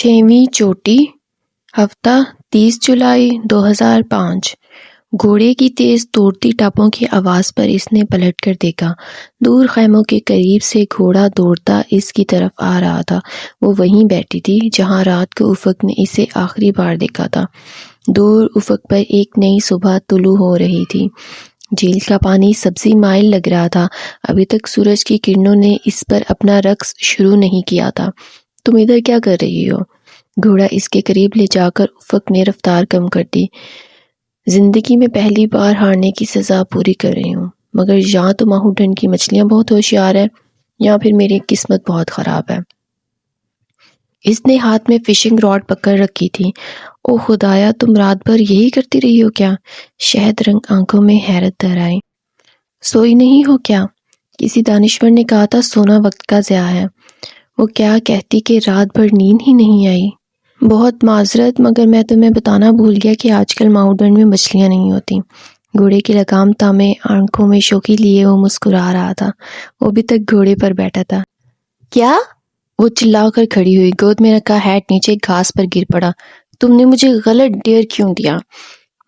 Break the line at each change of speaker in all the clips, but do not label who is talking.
چھویں چوٹی، ہفتہ 30 جولائی 2005۔ گھوڑے کی تیز توڑتی ٹاپوں کی آواز پر اس نے پلٹ کر دیکھا۔ دور خیموں کے قریب سے گھوڑا دوڑتا اس کی طرف آ رہا تھا۔ وہ وہیں بیٹھی تھی جہاں رات کو افق نے اسے آخری بار دیکھا تھا۔ دور افق پر ایک نئی صبح طلوع ہو رہی تھی۔ جھیل کا پانی سبزی مائل لگ رہا تھا۔ ابھی تک سورج کی کرنوں نے اس پر اپنا رقص شروع نہیں کیا تھا۔ تم ادھر کیا کر رہی ہو؟ گھوڑا اس کے قریب لے جا کر افق نے رفتار کم کر دی۔ زندگی میں پہلی بار ہارنے کی سزا پوری کر رہی ہوں، مگر یا تو ماہو ڈھنڈ کی مچھلیاں بہت ہوشیار ہیں یا پھر میری قسمت بہت خراب ہے۔ اس نے ہاتھ میں فشنگ راڈ پکڑ رکھی تھی۔ او خدایا، تم رات بھر یہی کرتی رہی ہو کیا؟ شہد رنگ آنکھوں میں حیرت در آئی۔ سوئی نہیں ہو کیا؟ کسی دانشور نے کہا تھا سونا وقت کا ضیاع ہے۔ وہ کیا کہتی کہ رات بھر نیند ہی نہیں آئی؟ بہت معذرت، مگر میں تمہیں بتانا بھول گیا کہ آج کل ماؤنٹین میں مچھلیاں نہیں ہوتی۔ گھوڑے کی لگام تھامے آنکھوں میں شوخی لیے وہ مسکرا رہا تھا۔ وہ ابھی تک گھوڑے پر بیٹھا تھا۔ کیا؟ وہ چلا کر کھڑی ہوئی، گود میں رکھا ہیٹ نیچے گھاس پر گر پڑا۔ تم نے مجھے غلط ڈیئر کیوں دیا؟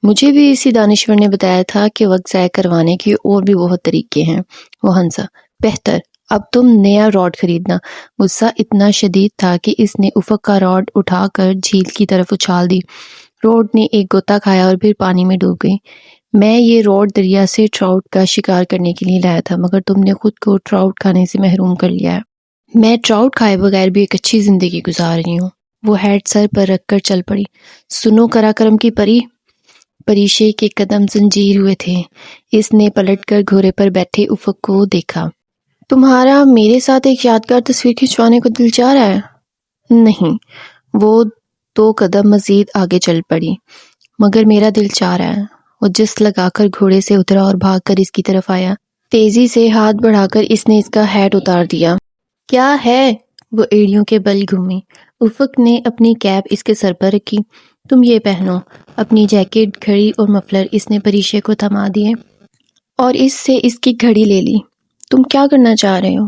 مجھے بھی اسی دانشور نے بتایا تھا کہ وقت ضائع کروانے کے اور بھی بہت طریقے ہیں۔ وہ ہنسا۔ بہتر، اب تم نیا راڈ خریدنا۔ غصہ اتنا شدید تھا کہ اس نے افق کا راڈ اٹھا کر جھیل کی طرف اچھال دی۔ راڈ نے ایک غوطہ کھایا اور پھر پانی میں ڈوب گئی۔ میں یہ راڈ دریا سے ٹراؤٹ کا شکار کرنے کے لیے لایا تھا، مگر تم نے خود کو ٹراؤٹ کھانے سے محروم کر لیا ہے۔ میں ٹراؤٹ کھائے بغیر بھی ایک اچھی زندگی گزار رہی ہوں۔ وہ ہیڈ سر پر رکھ کر چل پڑی۔ سنو کراکرم کی پری۔ پریشے کے قدم زنجیر ہوئے تھے۔ اس نے پلٹ کر گھوڑے پر بیٹھے افق کو دیکھا۔ تمہارا میرے ساتھ ایک یادگار تصویر کھنچوانے کو دل چاہ رہا ہے؟ نہیں۔ وہ 2 قدم مزید آگے چل پڑی۔ مگر میرا دل چاہ رہا ہے۔ وہ جس لگا کر گھوڑے سے اترا اور بھاگ کر اس کی طرف آیا۔ تیزی سے ہاتھ بڑھا کر اس نے اس کا ہیٹ اتار دیا۔ کیا ہے؟ وہ ایڑیوں کے بل گھومی۔ افق نے اپنی کیپ اس کے سر پر رکھی۔ تم یہ پہنو۔ اپنی جیکٹ، گھڑی اور مفلر اس نے پریشے کو تھما دیے اور اس سے اس کی گھڑی لے لی۔ تم کیا کرنا چاہ رہے ہو؟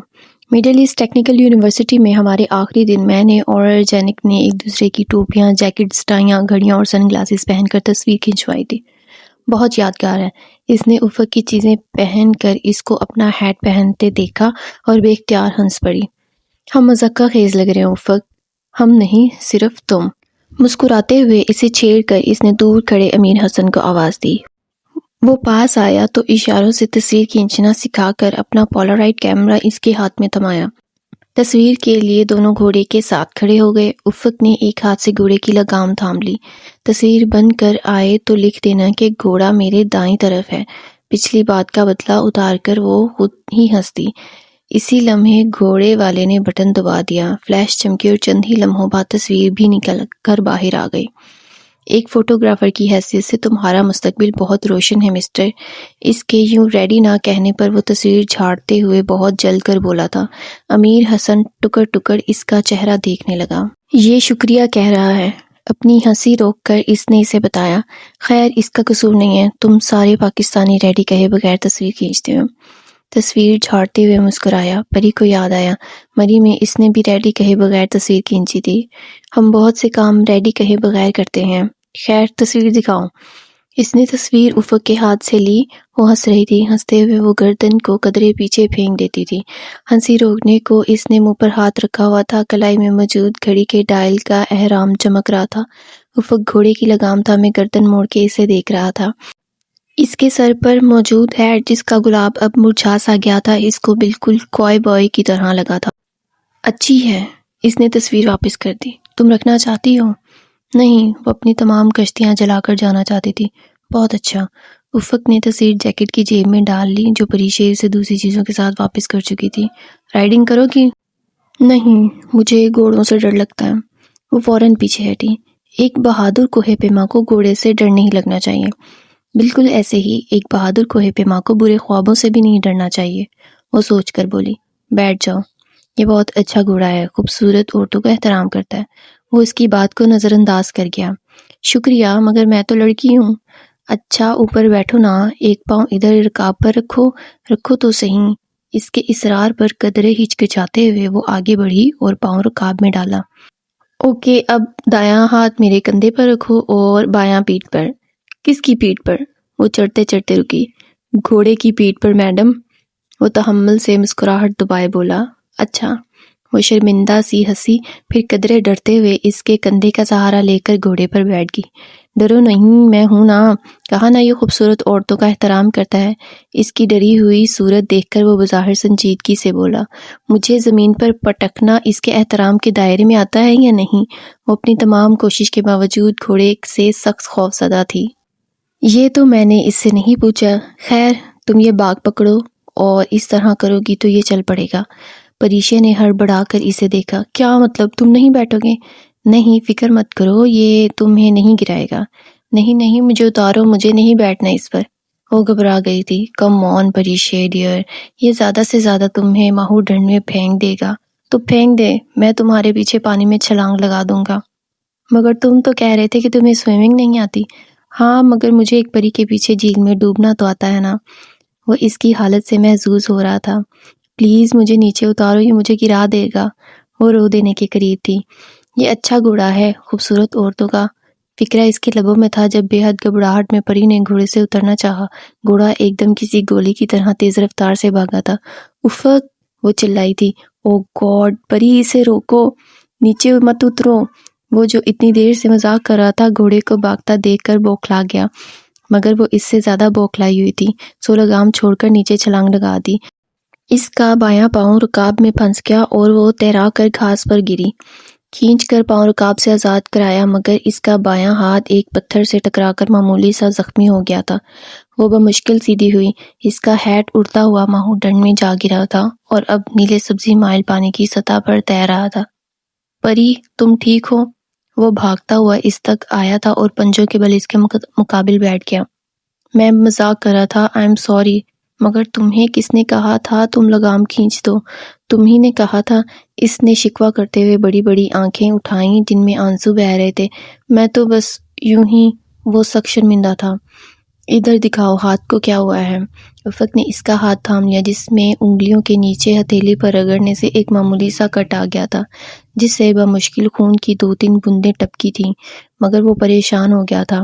مڈل ایسٹ ٹیکنیکل یونیورسٹی میں ہمارے آخری دن میں نے اور جینک نے ایک دوسرے کی ٹوپیاں، جیکٹس، ٹائیاں، گھڑیاں اور سن گلاسز پہن کر تصویر کھنچوائی تھی۔ بہت یادگار ہے۔ اس نے افق کی چیزیں پہن کر اس کو اپنا ہیٹ پہنتے دیکھا اور بے اختیار ہنس پڑی۔ ہم مضحکہ خیز لگ رہے ہیں افق۔ ہم نہیں، صرف تم۔ مسکراتے ہوئے اسے چھیڑ کر اس نے دور کھڑے امیر حسن کو آواز دی۔ وہ پاس آیا تو اشاروں سے تصویر کھینچنا سکھا کر اپنا پولارائڈ کیمرہ اس کے ہاتھ میں تھمایا۔ تصویر کے لیے دونوں گھوڑے کے ساتھ کھڑے ہو گئے۔ افق نے ایک ہاتھ سے گھوڑے کی لگام تھام لی۔ تصویر بن کر آئے تو لکھ دینا کہ گھوڑا میرے دائیں طرف ہے۔ پچھلی بات کا بدلہ اتار کر وہ خود ہی ہنس دی۔ اسی لمحے گھوڑے والے نے بٹن دبا دیا۔ فلیش چمکی اور چند ہی لمحوں بعد تصویر بھی نکل کر باہر آ گئی۔ ایک فوٹوگرافر کی حیثیت سے تمہارا مستقبل بہت روشن ہے مسٹر۔ اس کے یوں ریڈی نہ کہنے پر وہ تصویر جھاڑتے ہوئے بہت جل کر بولا تھا۔ امیر حسن ٹکڑ ٹکڑ اس کا چہرہ دیکھنے لگا۔ یہ شکریہ کہہ رہا ہے۔ اپنی ہنسی روک کر اس نے اسے بتایا۔ خیر، اس کا قصور نہیں ہے۔ تم سارے پاکستانی ریڈی کہے بغیر تصویر کھینچتے ہو۔ تصویر جھاڑتے ہوئے مسکرایا۔ پری کو یاد آیا، مری میں اس نے بھی ریڈی کہے بغیر تصویر کھینچی تھی۔ ہم بہت سے کام ریڈی کہے بغیر کرتے ہیں۔ خیر، تصویر دکھاؤ۔ اس نے تصویر افق کے ہاتھ سے لی۔ وہ ہنس رہی تھی۔ ہنستے ہوئے وہ گردن کو قدرے پیچھے پھینک دیتی تھی۔ ہنسی روکنے کو اس نے منہ پر ہاتھ رکھا ہوا تھا۔ کلائی میں موجود گھڑی کے ڈائل کا اہرام چمک رہا تھا۔ افق گھوڑے کی لگام تھامے گردن موڑ کے اسے دیکھ رہا تھا۔ اس کے سر پر موجود ہیٹ، جس کا گلاب اب مرجھا سا گیا تھا، اس کو بالکل کوئے بوائے کی طرح لگا تھا۔ اچھی ہے۔ اس نے تصویر واپس کر دی۔ تم رکھنا چاہتی ہو؟ نہیں، وہ اپنی تمام کشتیاں جلا کر جانا چاہتی تھی۔ بہت اچھا۔ افق نے تصویر جیکٹ کی جیب میں ڈال لی جو پری شیر سے دوسری چیزوں کے ساتھ واپس کر چکی تھی۔ رائڈنگ کرو گی؟ نہیں، مجھے گھوڑوں سے ڈر لگتا ہے۔ وہ فوراً پیچھے ہٹی۔ ایک بہادر کوہ پیما کو گھوڑے سے ڈر نہیں لگنا چاہیے۔ بالکل ایسے ہی ایک بہادر کوہ پیما کو برے خوابوں سے بھی نہیں ڈرنا چاہیے۔ وہ سوچ کر بولی۔ بیٹھ جاؤ۔ یہ بہت اچھا گھوڑا ہے، خوبصورت عورتوں کا احترام کرتا ہے۔ وہ اس کی بات کو نظر انداز کر گیا۔ شکریہ، مگر میں تو لڑکی ہوں۔ اچھا، اوپر بیٹھو نا، ایک پاؤں ادھر رکاب پر رکھو۔ رکھو تو صحیح۔ اس کے اصرار پر قدرے ہچکچاتے ہوئے وہ آگے بڑھی اور پاؤں رکاب میں ڈالا۔ اوکے، اب دایاں ہاتھ میرے کندھے پر رکھو اور بایاں پیٹھ پر۔ کس کی پیٹھ پر؟ وہ چڑھتے چڑھتے رکی۔ گھوڑے کی پیٹھ پر میڈم۔ وہ تحمل سے مسکراہٹ دبائے بولا۔ اچھا۔ وہ شرمندہ سی ہنسی، پھر قدرے ڈرتے ہوئے اس کے کندھے کا سہارا لے کر گھوڑے پر بیٹھ گئی۔ ڈرو نہیں، میں ہوں نا، کہا نا یہ خوبصورت عورتوں کا احترام کرتا ہے۔ اس کی ڈری ہوئی صورت دیکھ کر وہ بظاہر سنجیدگی سے بولا، مجھے زمین پر پٹکنا اس کے احترام کے دائرے میں آتا ہے یا نہیں؟ وہ اپنی تمام کوشش کے باوجود گھوڑے سے سخت خوف زدہ تھی۔ یہ تو میں نے اس سے نہیں پوچھا، خیر تم یہ باغ پکڑو اور اس طرح کرو گی تو یہ چل پڑے گا۔ پریشے نے ہڑبڑا کر اسے دیکھا۔ کیا مطلب تم نہیں بیٹھو گے؟ نہیں فکر مت کرو، یہ تمہیں نہیں گرائے گا۔ نہیں مجھے اتارو، مجھے نہیں بیٹھنا اس پر۔ وہ گھبرا گئی تھی۔ کم آن پریشے ڈیئر، یہ زیادہ سے زیادہ تمہیں ماہو ڈھنڈ میں پھینک دے گا تو پھینک دے، میں تمہارے پیچھے پانی میں چھلانگ لگا دوں گا۔ مگر تم تو کہہ رہے تھے کہ تمہیں سوئمنگ نہیں آتی۔ ہاں مگر مجھے ایک پری کے پیچھے جھیل میں ڈوبنا تو آتا ہے نا۔ وہ اس کی حالت سے محظوظ ہو رہا تھا۔ پلیز مجھے نیچے اتارو، یہ مجھے گرا دے گا۔ وہ رو دینے کے قریب تھی۔ یہ اچھا گھوڑا ہے، خوبصورت عورتوں کا۔ فکرہ اس کے لبوں میں تھا جب بے حد گھبراہٹ میں پری نے گھوڑے سے اترنا چاہا۔ گھوڑا ایک دم کسی گولی کی طرح تیز رفتار سے بھاگا تھا۔ افت، وہ چلائی تھی۔ او گاڈ، پری اسے روکو، نیچے مت اترو۔ وہ جو اتنی دیر سے مذاق کر رہا تھا گھوڑے کو بھاگتا دیکھ کر بوکھلا گیا، مگر وہ اس سے زیادہ بوکھلائی ہوئی تھی۔ سو لگام چھوڑ کر نیچے چھلانگ لگا دی۔ اس کا بایاں پاؤں رکاب میں پھنس گیا اور وہ تیرا کر گھاس پر گری۔ کھینچ کر پاؤں رکاب سے آزاد کرایا مگر اس کا بایاں ہاتھ ایک پتھر سے ٹکرا کر معمولی سا زخمی ہو گیا تھا۔ وہ بمشکل سیدھی ہوئی۔ اس کا ہیٹ اڑتا ہوا ماہو ڈھنڈ میں جا گرا تھا اور اب نیلے سبزی مائل پانی کی سطح پر تیر رہا تھا۔ پری تم ٹھیک ہو؟ وہ بھاگتا ہوا اس تک آیا تھا اور پنجوں کے بل اس کے مقابل بیٹھ گیا۔ میں مذاق کر رہا تھا، آئی ایم سوری۔ مگر تمہیں کس نے کہا تھا تم لگام کھینچ دو؟ تم ہی نے کہا تھا۔ اس نے شکوہ کرتے ہوئے بڑی بڑی آنکھیں اٹھائیں جن میں آنسو بہہ رہے تھے۔ میں تو بس یوں ہی۔ وہ سخت شرمندہ تھا۔ ادھر دکھاؤ، ہاتھ کو کیا ہوا ہے؟ افق نے اس کا ہاتھ تھام لیا جس میں انگلیوں کے نیچے ہتھیلی پر رگڑنے سے ایک معمولی سا کٹ آ گیا تھا جس سے بمشکل خون کی 2-3 بوندیں ٹپکی تھیں، مگر وہ پریشان ہو گیا تھا۔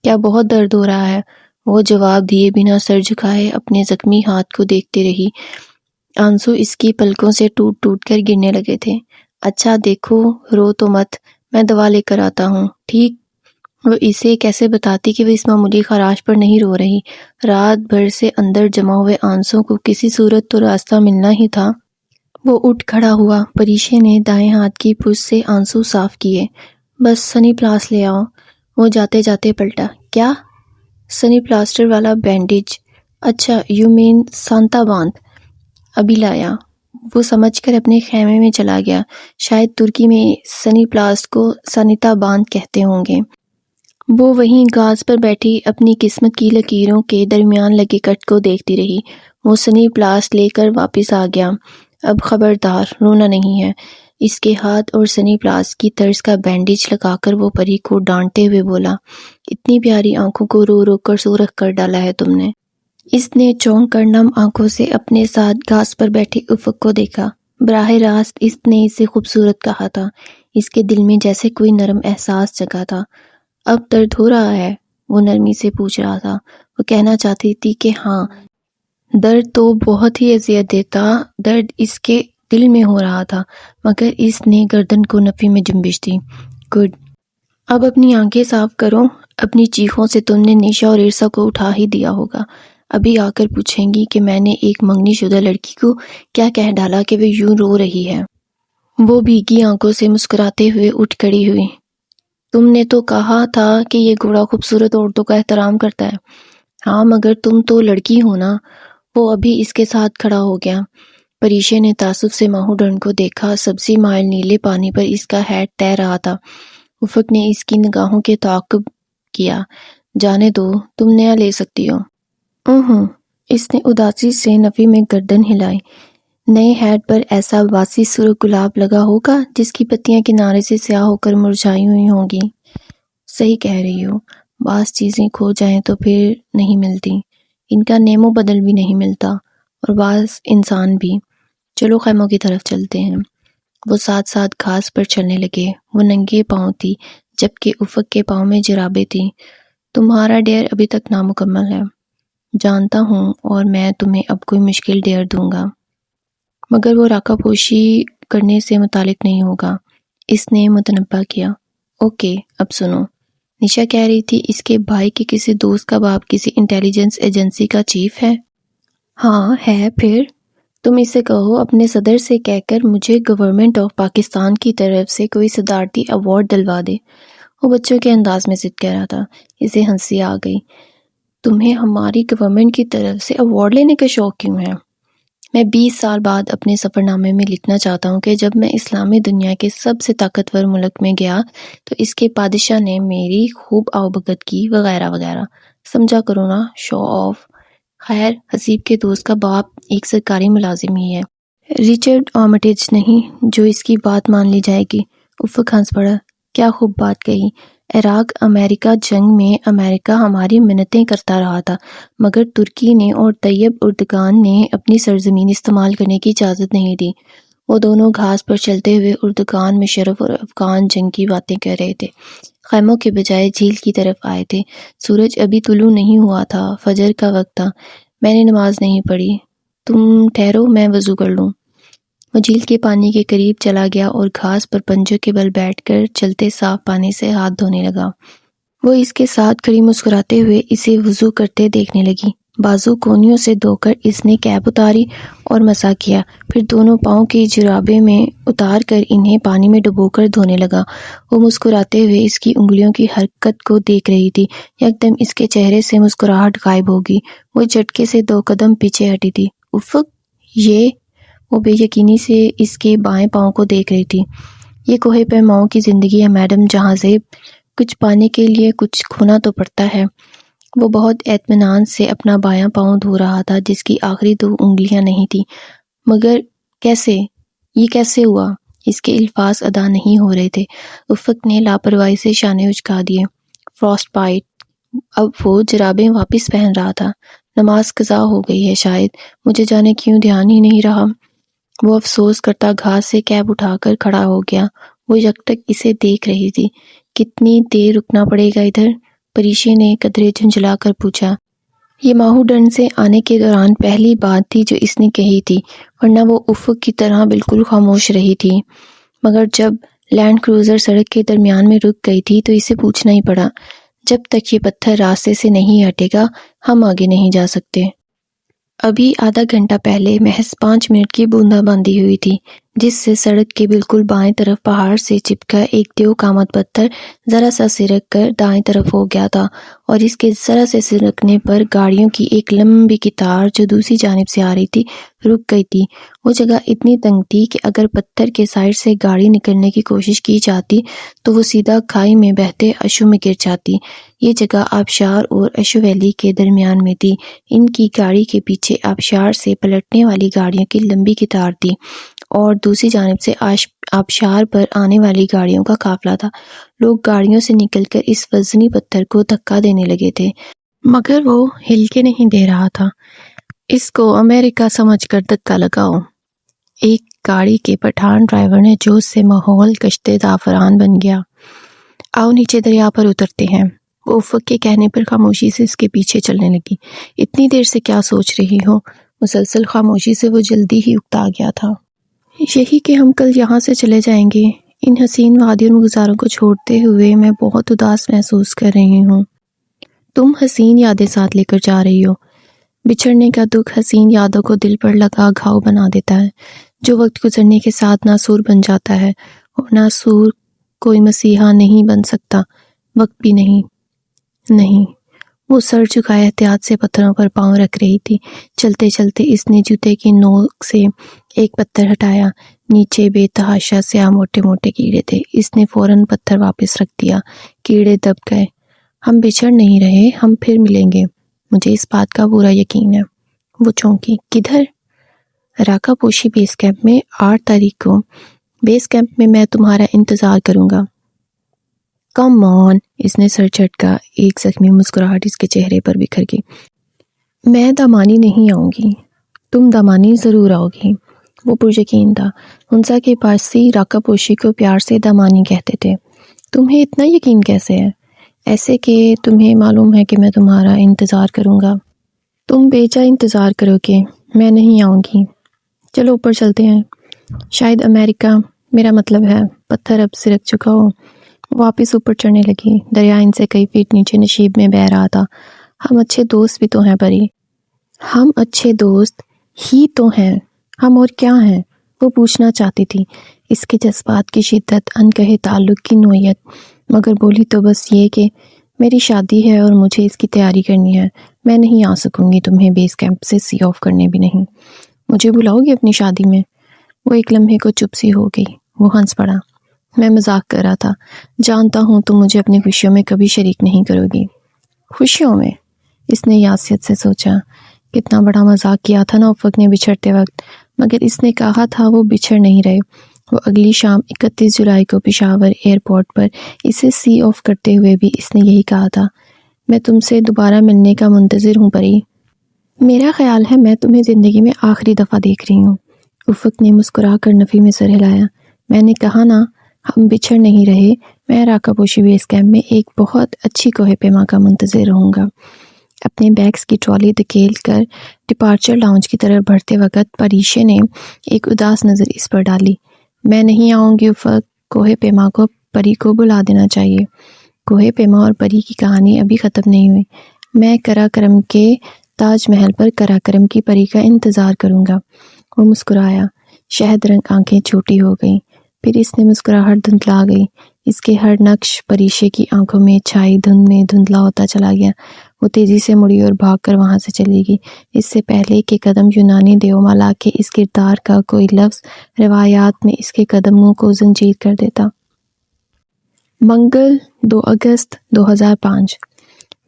کیا بہت درد ہو رہا ہے؟ وہ جواب دیے بنا سر جھکائے اپنے زخمی ہاتھ کو دیکھتی رہی۔ آنسو اس کی پلکوں سے ٹوٹ ٹوٹ کر گرنے لگے تھے۔ اچھا دیکھو، رو تو مت، میں دوا لے کر آتا ہوں، ٹھیک؟ وہ اسے کیسے بتاتی کہ وہ اس معمولی خراش پر نہیں رو رہی؟ رات بھر سے اندر جمع ہوئے آنسوں کو کسی صورت تو راستہ ملنا ہی تھا۔ وہ اٹھ کھڑا ہوا۔ پریشے نے دائیں ہاتھ کی پشت سے آنسو صاف کیے۔ بس سنی پلاس لے آؤ۔ وہ جاتے جاتے پلٹا۔ کیا؟ سنی پلاسٹر والا بینڈیج؟ اچھا یو مین سانتا باندھ؟ ابھی لایا۔ وہ سمجھ کر اپنے خیمے میں چلا گیا۔ شاید ترکی میں سنی پلاسٹ کو سانیتا باندھ کہتے ہوں گے۔ وہ وہیں گھاس پر بیٹھی اپنی قسمت کی لکیروں کے درمیان لگے کٹ کو دیکھتی رہی۔ وہ سنی پلاسٹ لے کر واپس آ گیا۔ اب خبردار، رونا نہیں ہے۔ اس کے ہاتھ اور سنی پلاسٹ کی طرز کا بینڈیج لگا کر وہ پری کو ڈانٹتے ہوئے بولا، اتنی پیاری آنکھوں کو رو رو کر سورخ کر ڈالا ہے تم نے۔ اس نے چونک کر نم آنکھوں سے اپنے ساتھ گھاس پر بیٹھے افق کو دیکھا۔ براہ راست اس نے اسے خوبصورت کہا تھا۔ اس کے دل میں جیسے کوئی نرم احساس جگا تھا۔ اب درد ہو رہا ہے؟ وہ نرمی سے پوچھ رہا تھا۔ وہ کہنا چاہتی تھی کہ ہاں، درد تو بہت ہی اذیت دیتا، درد اس کے دل میں ہو رہا تھا، مگر اس نے گردن کو نفی میں جنبش دی۔ گڈ۔ اب اپنی آنکھیں صاف کرو۔ اپنی چیخوں سے تم نے نیشا اور عرصہ کو اٹھا ہی دیا ہوگا۔ ابھی آ کر پوچھیں گی کہ میں نے ایک منگنی شدہ لڑکی کو کیا کہہ ڈالا کہ وہ یوں رو رہی ہے۔ وہ بھیگی آنکھوں سے مسکراتے ہوئے اٹھ کھڑی ہوئی۔ تم نے تو کہا تھا کہ یہ گھوڑا خوبصورت عورتوں کا احترام کرتا ہے۔ ہاں مگر تم تو لڑکی ہو نا۔ وہ ابھی اس کے ساتھ کھڑا ہو گیا۔ پریشے نے تعصب سے ماہو ڈھنڈ کو دیکھا۔ سبزی مائل نیلے پانی پر اس کا ہیٹ تیر رہا تھا۔ افق نے اس کی نگاہوں کے تعاقب کیا۔ جانے دو، تم نیا لے سکتی ہو۔ اس نے اداسی سے نفی میں گردن ہلائی۔ نئے ہیٹ پر ایسا باسی سرخ گلاب لگا ہوگا جس کی پتیاں کنارے سے سیاہ ہو کر مرجھائی ہوئی ہوں گی۔ صحیح کہہ رہی ہو، بعض چیزیں کھو جائیں تو پھر نہیں ملتی، ان کا نیم و بدل بھی نہیں ملتا، اور بعض انسان بھی۔ چلو خیموں کی طرف چلتے ہیں۔ وہ ساتھ ساتھ گھاس پر چلنے لگے۔ وہ ننگے پاؤں تھی جبکہ افق کے پاؤں میں جرابیں تھیں۔ تمہارا ڈیر ابھی تک نامکمل ہے، جانتا ہوں، اور میں تمہیں اب کوئی مشکل ڈیر دوں گا، مگر وہ راکا پوشی کرنے سے متعلق نہیں ہوگا، اس نے متنبہ کیا۔ اوکے، اب سنو، نشا کہہ رہی تھی اس کے بھائی کے کسی دوست کا باپ کسی انٹیلیجنس ایجنسی کا چیف ہے۔ ہاں ہے، پھر تم اسے کہو اپنے صدر سے کہہ کر مجھے گورنمنٹ آف پاکستان کی طرف سے کوئی صدارتی ایوارڈ دلوا دے۔ وہ بچوں کے انداز میں ضد کہہ رہا تھا۔ اسے ہنسی آ گئی۔ تمہیں ہماری گورنمنٹ کی طرف سے ایوارڈ لینے کا شوق کیوں ہے؟ میں 20 سال بعد اپنے سفر نامے میں لکھنا چاہتا ہوں کہ جب میں اسلامی دنیا کے سب سے طاقتور ملک میں گیا تو اس کے بادشاہ نے میری خوب آؤبگت کی، وغیرہ وغیرہ۔ سمجھا کرو نا، شو آف۔ خیر، حسیب کے دوست کا باپ ایک سرکاری ملازم ہی ہے، رچرڈ آرمٹیج نہیں، جو اس کی بات مان لی جائے گی۔ افق ہنس پڑا۔ کیا خوب بات کہی۔ عراق امریکہ جنگ میں امریکہ ہماری منتیں کرتا رہا تھا، مگر ترکی نے اور طیب اردگان نے اپنی سرزمین استعمال کرنے کی اجازت نہیں دی۔ وہ دونوں گھاس پر چلتے ہوئے اردگان، مشرف اور افغان جنگ کی باتیں کر رہے تھے۔ خیموں کے بجائے جھیل کی طرف آئے تھے۔ سورج ابھی طلوع نہیں ہوا تھا، فجر کا وقت تھا۔ میں نے نماز نہیں پڑھی، تم ٹھہرو، میں وضو کر لوں۔ وہ جھیل کے پانی کے قریب چلا گیا اور گھاس پر پنجوں کے بل بیٹھ کر چلتے صاف پانی سے ہاتھ دھونے لگا۔ وہ اس کے ساتھ کھڑی مسکراتے ہوئے اسے وضو کرتے دیکھنے لگی۔ بازو کونیوں سے دھو کر اس نے کیپ اتاری اور مسح کیا، پھر دونوں پاؤں کی جرابیں میں اتار کر انہیں پانی میں ڈبو کر دھونے لگا۔ وہ مسکراتے ہوئے اس کی انگلیوں کی حرکت کو دیکھ رہی تھی۔ یکدم اس کے چہرے سے مسکراہٹ غائب ہوگی۔ وہ جھٹکے سے 2 قدم پیچھے ہٹی تھی۔ افق، یہ؟ وہ بے یقینی سے اس کے بائیں پاؤں کو دیکھ رہی تھی۔ یہ کوہ پیماؤں کی زندگی ہے میڈم جہاں زیب، کچھ پانے کے لیے کچھ کھونا تو پڑتا ہے۔ وہ بہت اطمینان سے اپنا بایاں پاؤں دھو رہا تھا جس کی آخری 2 انگلیاں نہیں تھیں۔ مگر کیسے؟ یہ کیسے ہوا؟ اس کے الفاظ ادا نہیں ہو رہے تھے۔ افق نے لاپرواہی سے شانے اچکا دیے۔ Frost byte. اب وہ جرابیں واپس پہن رہا تھا۔ نماز قضا ہو گئی ہے شاید، مجھے جانے کیوں دھیان ہی نہیں رہا۔ وہ افسوس کرتا گھاس سے کیپ اٹھا کر کھڑا ہو گیا۔ وہ یکٹک اسے دیکھ رہی تھی۔ کتنی دیر رکنا پڑے گا ادھر؟ پریشی نے قدرے جھنجھلا کر پوچھا۔ یہ ماہو ڈن سے آنے کے دوران پہلی بات تھی جو اس نے کہی تھی، ورنہ وہ افق کی طرح بالکل خاموش رہی تھی۔ مگر جب لینڈ کروزر سڑک کے درمیان میں رک گئی تھی تو اسے پوچھنا ہی پڑا، جب تک یہ پتھر راستے سے نہیں ہٹے گا ہم آگے نہیں جا سکتے۔ ابھی آدھا گھنٹہ پہلے محض 5 منٹ کی بوندا باندی ہوئی تھی، جس سے سڑک کے بالکل بائیں طرف پہاڑ سے چپکا ایک دیو قامت پتھر ذرا سا سرک کر دائیں طرف ہو گیا تھا، اور اس کے ذرا سے سرکنے پر گاڑیوں کی ایک لمبی قطار جو دوسری جانب سے آ رہی تھی رک گئی تھی۔ وہ جگہ اتنی تنگ تھی کہ اگر پتھر کے سائڈ سے گاڑی نکلنے کی کوشش کی جاتی تو وہ سیدھا کھائی میں بہتے اشو میں گر جاتی۔ یہ جگہ آبشار اور اشو ویلی کے درمیان میں تھی۔ ان کی گاڑی کے پیچھے آبشار سے پلٹنے والی گاڑیوں کی لمبی قطار تھی اور دوسری جانب سے آبشار پر آنے والی گاڑیوں کا قافلہ تھا۔ لوگ گاڑیوں سے نکل کر اس وزنی پتھر کو دھکا دینے لگے تھے، مگر وہ ہل کے نہیں دے رہا تھا۔ اس کو امریکہ سمجھ کر دھکا لگاؤ، ایک گاڑی کے پٹھان ڈرائیور نے جوش سے ماحول کشتے زعفران بن گیا۔ آؤ نیچے دریا پر اترتے ہیں۔ وہ افق کے کہنے پر خاموشی سے اس کے پیچھے چلنے لگی۔ اتنی دیر سے کیا سوچ رہی ہو؟ مسلسل خاموشی سے وہ جلدی ہی اکتا گیا تھا۔ یہی کہ ہم کل یہاں سے چلے جائیں گے۔ ان حسین وادیوں اور مزاروں کو چھوڑتے ہوئے میں بہت اداس محسوس کر رہی ہوں۔ تم حسین یادیں ساتھ لے کر جا رہی ہو۔ بچھڑنے کا دکھ حسین یادوں کو دل پر لگا گھاؤ بنا دیتا ہے، جو وقت گزرنے کے ساتھ ناسور بن جاتا ہے، اور ناسور کوئی مسیحا نہیں بن سکتا، وقت بھی نہیں۔ وہ سر جھکائے احتیاط سے پتھروں پر پاؤں رکھ رہی تھی۔ چلتے چلتے اس نے جوتے کی نوک سے ایک پتھر ہٹایا۔ نیچے بے تحاشا سیاہ موٹے موٹے کیڑے تھے۔ اس نے فوراً پتھر واپس رکھ دیا۔ کیڑے دب گئے۔ ہم بچھڑ نہیں رہے، ہم پھر ملیں گے، مجھے اس بات کا پورا یقین ہے۔ وہ چونکی۔ کدھر؟ راکا پوشی بیس کیمپ میں 8 تاریخ کو۔ بیس کیمپ میں میں تمہارا انتظار کروں گا۔ کم آن، اس نے سر جھٹکا۔ ایک زخمی مسکراہٹ اس کے چہرے پر بکھر گئی۔ میں دامانی نہیں آؤں گی، تم دامانی ضرور آؤ گی۔ وہ پریقین تھا۔ ہنسا کے پارسی راکا پوشی کو پیار سے دامانی کہتے تھے۔ تمہیں اتنا یقین کیسے ہے؟ ایسے کہ تمہیں معلوم ہے کہ میں تمہارا انتظار کروں گا۔ تم بیجا انتظار کرو گے، میں نہیں آؤں گی۔ چلو اوپر چلتے ہیں، شاید امریکہ، میرا مطلب ہے پتھر اب سرک چکا ہو۔ واپس اوپر چڑھنے لگی۔ دریا ان سے کئی فٹ نیچے نشیب میں بہہ رہا تھا۔ ہم اچھے دوست بھی تو ہیں پری۔ ہم اچھے دوست ہی تو ہیں، ہم اور کیا ہیں؟ وہ پوچھنا چاہتی تھی، اس کے جذبات کی شدت، انکہے تعلق کی نوعیت، مگر بولی تو بس یہ کہ میری شادی ہے اور مجھے اس کی تیاری کرنی ہے، میں نہیں آ سکوں گی تمہیں بیس کیمپ سے سی آف کرنے بھی نہیں۔ مجھے بلاؤ گی اپنی شادی میں؟ وہ ایک لمحے کو چپ سی ہو گئی۔ وہ ہنس پڑا۔ میں مذاق کر رہا تھا، جانتا ہوں تم مجھے اپنی خوشیوں میں کبھی شریک نہیں کرو گی۔ خوشیوں میں؟ اس نے یاسیت سے سوچا، کتنا بڑا مذاق کیا تھا نا افق نے بچھڑتے وقت، مگر اس نے کہا تھا وہ بچھڑ نہیں رہے۔ وہ اگلی شام 31 جولائی کو پشاور ایئرپورٹ پر اسے سی آف کرتے ہوئے بھی اس نے یہی کہا تھا، میں تم سے دوبارہ ملنے کا منتظر ہوں پری۔ میرا خیال ہے میں تمہیں زندگی میں آخری دفعہ دیکھ رہی ہوں۔ افق نے مسکرا کر نفی میں سر ہلایا۔ میں نے کہا نا ہم بچھڑ نہیں رہے، میں راکا پوشی بیس کیمپ میں ایک بہت اچھی کوہ پیما کا منتظر رہوں گا۔ اپنے بیگز کی ٹرالی دھکیل کر ڈپارچر لاؤنج کی طرف بڑھتے وقت پریشے نے ایک اداس نظر اس پر ڈالی۔ میں نہیں آؤں گی افق، کوہ پیما کو پری کو بلا دینا چاہیے۔ کوہ پیما اور پری کی کہانی ابھی ختم نہیں ہوئی۔ میں کراکرم کے تاج محل پر کراکرم کی پری کا انتظار کروں گا۔ وہ مسکرایا۔ شہد رنگ آنکھیں چھوٹی ہو گئیں، پھر اس نے مسکراہٹ دھندلا گئی۔ اس کے ہر نقش پریشے کی آنکھوں میں چھائی دھند میں دھندلا ہوتا چلا گیا۔ وہ تیزی سے مڑی اور بھاگ کر وہاں سے چلی گئی، اس سے پہلے کہ قدم یونانی دیومالا کے اس کردار کا کوئی لفظ روایات میں اس کے قدموں کو زنجیر کر دیتا۔ منگل 2 اگست 2005۔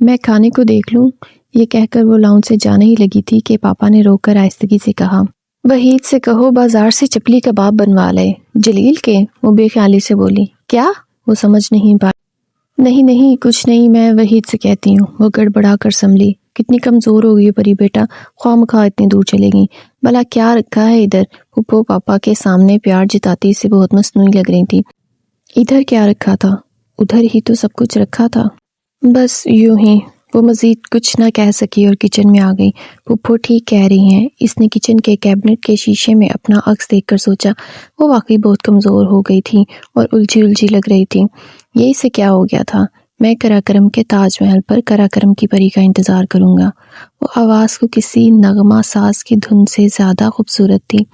میں کھانے کو دیکھ لوں؟ یہ کہہ کر وہ لاؤنج سے جانے ہی لگی تھی کہ پاپا نے روک کر آہستگی سے کہا، وحید سے کہو بازار سے چپلی کباب بنوا لے۔ جلیل کے؟ وہ بے خیالی سے بولی۔ کیا؟ وہ سمجھ نہیں پائی۔ نہیں کچھ نہیں، میں وحید سے کہتی ہوں۔ وہ گڑبڑا کر سنبھلی۔ کتنی کمزور ہو گئی پری بیٹا، خواہ مخواہ اتنی دور چلے گئی۔ بھلا کیا رکھا ہے ادھر؟ پھپھو پاپا کے سامنے پیار جتاتی سے بہت مصنوعی لگ رہی تھی۔ ادھر کیا رکھا تھا؟ ادھر ہی تو سب کچھ رکھا تھا، بس یوں ہی۔ وہ مزید کچھ نہ کہہ سکی اور کچن میں آ گئی۔ پھپھو ٹھیک کہہ رہی ہیں۔ اس نے کچن کے کیبنٹ کے شیشے میں اپنا عکس دیکھ کر سوچا، وہ واقعی بہت کمزور ہو گئی تھی اور الجھی لگ رہی تھی۔ یہ اسے کیا ہو گیا تھا؟ میں کراکرم کے تاج محل پر کراکرم کی پری کا انتظار کروں گا۔ وہ آواز کو کسی نغمہ ساز کی دھن سے زیادہ خوبصورت تھی،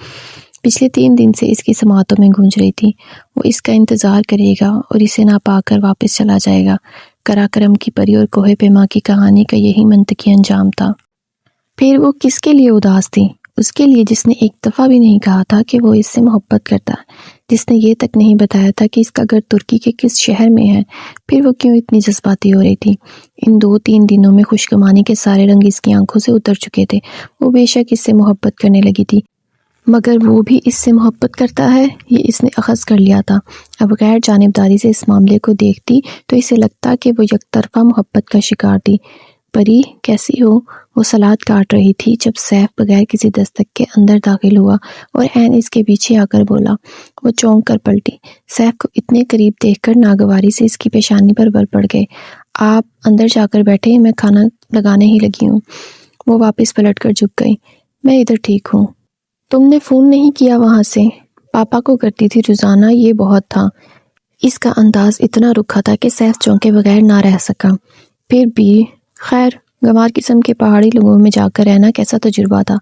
پچھلے 3 دن سے اس کی سماعتوں میں گونج رہی تھی۔ وہ اس کا انتظار کرے گا اور اسے نہ پا کر واپس چلا جائے گا۔ کراکرم کی پری اور کوہ پیما کی کہانی کا یہی منطقی انجام تھا۔ پھر وہ کس کے لیے اداس تھی؟ اس کے لیے جس نے ایک دفعہ بھی نہیں کہا تھا کہ وہ اس سے محبت کرتا ہے، جس نے یہ تک نہیں بتایا تھا کہ اس کا گھر ترکی کے کس شہر میں ہے۔ پھر وہ کیوں اتنی جذباتی ہو رہی تھی؟ ان 2-3 دنوں میں خوشگوانی کے سارے رنگ اس کی آنکھوں سے اتر چکے تھے۔ وہ بے شک اس سے محبت کرنے لگی تھی، مگر وہ بھی اس سے محبت کرتا ہے، یہ اس نے اخذ کر لیا تھا۔ اب غیر جانبداری سے اس معاملے کو دیکھتی تو اسے لگتا کہ وہ یک طرفہ محبت کا شکار تھی۔ پری کیسی ہو؟ وہ سلاد کاٹ رہی تھی جب سیف بغیر کسی دستک کے اندر داخل ہوا اور عین اس کے پیچھے آ کر بولا۔ وہ چونک کر پلٹی۔ سیف کو اتنے قریب دیکھ کر ناگواری سے اس کی پیشانی پر بل پڑ گئے۔ آپ اندر جا کر بیٹھے، میں کھانا لگانے ہی لگی ہوں۔ وہ واپس پلٹ کر جھک گئی۔ میں ادھر ٹھیک ہوں۔ تم نے فون نہیں کیا وہاں سے؟ پاپا کو کرتی تھی روزانہ، یہ بہت تھا۔ اس کا انداز اتنا رکھا تھا کہ سیف چونکے بغیر نہ رہ سکا۔ پھر بھی خیر، گنوار قسم کے پہاڑی لوگوں میں جا کر رہنا کیسا تجربہ تھا؟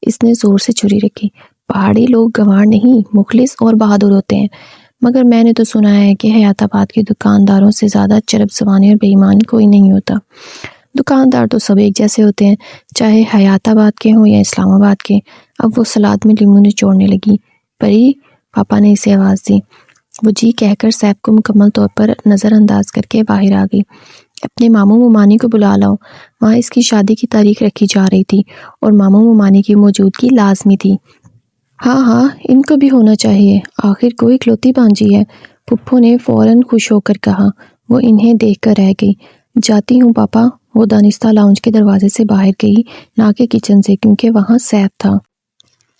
اس نے زور سے چھری رکھی۔ پہاڑی لوگ گنوار نہیں، مخلص اور بہادر ہوتے ہیں، مگر میں نے تو سنا ہے کہ حیات آباد کے دکانداروں سے زیادہ چرب زبان اور بے ایمان کوئی نہیں ہوتا۔ دکاندار تو سب ایک جیسے ہوتے ہیں، چاہے حیات آباد کے ہوں یا اسلام آباد کے۔ اب وہ سلاد میں لیموں نچوڑنے لگی۔ پری، پاپا نے اسے آواز دی۔ وہ جی کہہ کر سیف کو مکمل طور پر نظر انداز کر کے باہر آ گئی۔ اپنے ماموں ممانی کو بلا لاؤ، وہاں اس کی شادی کی تاریخ رکھی جا رہی تھی اور ماموں ممانی کی موجودگی لازمی تھی۔ ہاں ان کو بھی ہونا چاہیے، آخر کوئی اکلوتی بانجی ہے، پھپھو نے فوراً خوش ہو کر کہا۔ وہ انہیں دیکھ کر رہ گئی۔ جاتی ہوں پاپا۔ وہ دانستہ لاؤنج کے دروازے سے باہر گئی، نہ کہ کچن سے، کیونکہ وہاں سیف تھا۔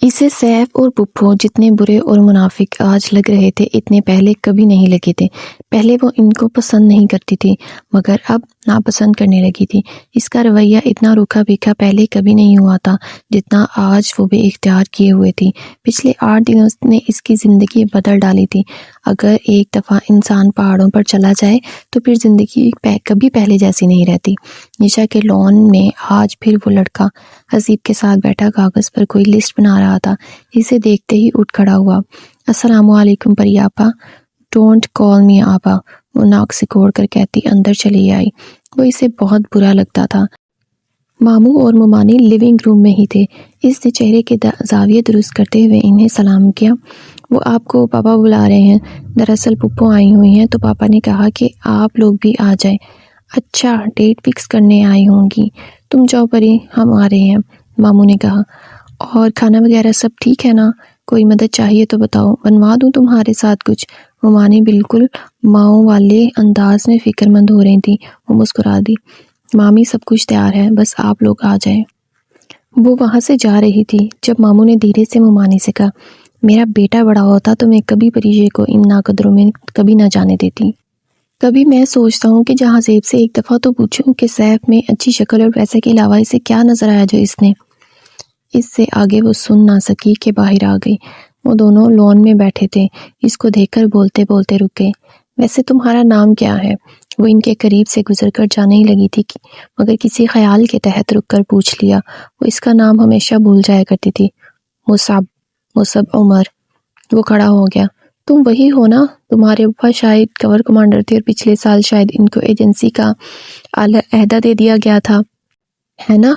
اسے سیف اور پپھو جتنے برے اور منافق آج لگ رہے تھے اتنے پہلے کبھی نہیں لگے تھے۔ پہلے وہ ان کو پسند نہیں کرتی تھی مگر اب ناپسند کرنے لگی تھی۔ اس کا رویہ اتنا روکھا بھیکھا پہلے کبھی نہیں ہوا تھا جتنا آج وہ بے اختیار کیے ہوئے تھی۔ پچھلے 8 دنوں نے اس کی زندگی بدل ڈالی تھی۔ اگر ایک دفعہ انسان پہاڑوں پر چلا جائے تو پھر زندگی کبھی پہلے جیسی نہیں رہتی۔ نشا کے لان میں آج پھر وہ لڑکا حسیب کے ساتھ بیٹھا کاغذ پر کوئی لسٹ بنا رہا تھا۔ اسے دیکھتے ہی اٹھ کھڑا ہوا۔ السلام علیکم پری آپا۔ ڈونٹ کال می آپا، وہ ناک سکوڑ کر کہتی اندر چلی آئی۔ وہ اسے بہت برا لگتا تھا۔ ماموں اور ممانی لیونگ روم میں ہی تھے۔ اس نے چہرے کے زاویے درست کرتے ہوئے انہیں سلام کیا۔ وہ آپ کو پاپا بلا رہے ہیں، دراصل پپھو آئی ہوئی ہیں تو پاپا نے کہا کہ آپ لوگ بھی آ جائیں۔ اچھا، ڈیٹ فکس کرنے آئی ہوں گی۔ تم جاؤ پری، ہم آ رہے ہیں، ماموں نے کہا۔ اور کھانا وغیرہ سب ٹھیک ہے نا؟ کوئی مدد چاہیے تو بتاؤ، بنوا دوں تمہارے ساتھ کچھ؟ ممانی بالکل ماؤں والے انداز میں فکر مند ہو رہی تھی۔ وہ مسکرا دی۔ مامی سب کچھ تیار ہے، بس آپ لوگ آ جائیں۔ وہ وہاں سے جا رہی تھی جب ماموں نے دھیرے سے ممانی سے کہا، میرا بیٹا بڑا ہوتا تو میں کبھی پریجے کو ان ناقدروں میں کبھی نہ جانے دیتی۔ کبھی میں سوچتا ہوں کہ جہاں زیب سے ایک دفعہ تو پوچھوں کہ سیف میں اچھی شکل اور پیسے کے علاوہ اسے کیا نظر آیا جو اس نے۔ اس سے آگے وہ سن نہ سکی کہ باہر آ گئی۔ وہ دونوں لون میں بیٹھے تھے۔ اس کو دیکھ کر بولتے بولتے رک گئے۔ ویسے تمہارا نام کیا ہے؟ وہ ان کے قریب سے گزر کر جانے ہی لگی تھی مگر کسی خیال کے تحت رک کر پوچھ لیا۔ وہ اس کا نام ہمیشہ بھول جایا کرتی تھی۔ مصعب عمر۔ وہ کھڑا ہو گیا۔ تم وہی ہو نا؟ تمہارے ابا شاید کور کمانڈر تھے اور پچھلے سال شاید ان کو ایجنسی کا عہدہ دے دیا گیا تھا، ہے نا؟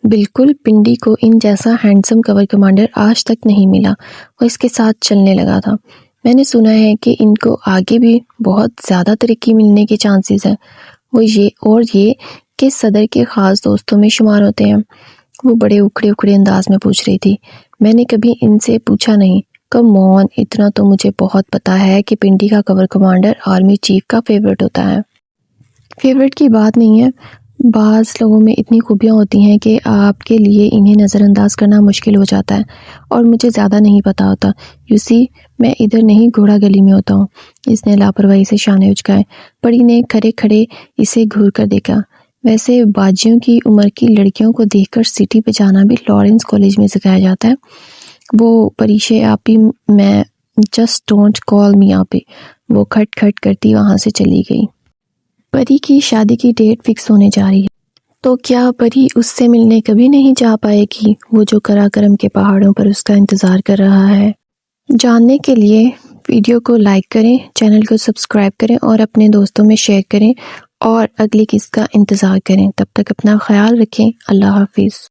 بالکل، پنڈی کو ان جیسا ہینڈسم کور کمانڈر آج تک نہیں ملا۔ وہ اس کے ساتھ چلنے لگا تھا۔ میں نے سنا ہے کہ ان کو آگے بھی بہت زیادہ ترقی ملنے کے چانسز ہیں۔ وہ یہ کہ صدر کے خاص دوستوں میں شمار ہوتے ہیں۔ وہ بڑے اکھڑے انداز میں پوچھ رہی تھی۔ میں نے کبھی ان سے پوچھا نہیں۔ کم آن، اتنا تو مجھے بہت پتا ہے کہ پنڈی کا کور کمانڈر آرمی چیف کا فیورٹ ہوتا ہے۔ فیورٹ کی بات نہیں ہے، بعض لوگوں میں اتنی خوبیاں ہوتی ہیں کہ آپ کے لیے انہیں نظر انداز کرنا مشکل ہو جاتا ہے، اور مجھے زیادہ نہیں پتا ہوتا۔ میں ادھر نہیں، گھوڑا گلی میں ہوتا ہوں۔ اس نے لاپرواہی سے شانے اچکائے۔ پری نے کھڑے اسے گھور کر دیکھا۔ ویسے باجیوں کی عمر کی لڑکیوں کو دیکھ کر سٹی پہ جانا بھی لارنس کالج میں سکھایا جاتا ہے۔ وہ پریشے آپی، میں جسٹ ڈونٹ کال می آپی، وہ کھٹ کرتی وہاں سے چلی گئی۔ پری کی شادی کی ڈیٹ فکس ہونے جا رہی ہے تو کیا پری اس سے ملنے کبھی نہیں جا پائے گی؟ وہ جو قراقرم کے پہاڑوں پر اس کا انتظار کر رہا ہے۔ جاننے کے لیے ویڈیو کو لائک کریں، چینل کو سبسکرائب کریں اور اپنے دوستوں میں شیئر کریں اور اگلی قسط کا انتظار کریں۔ تب تک اپنا خیال رکھیں۔ اللہ حافظ۔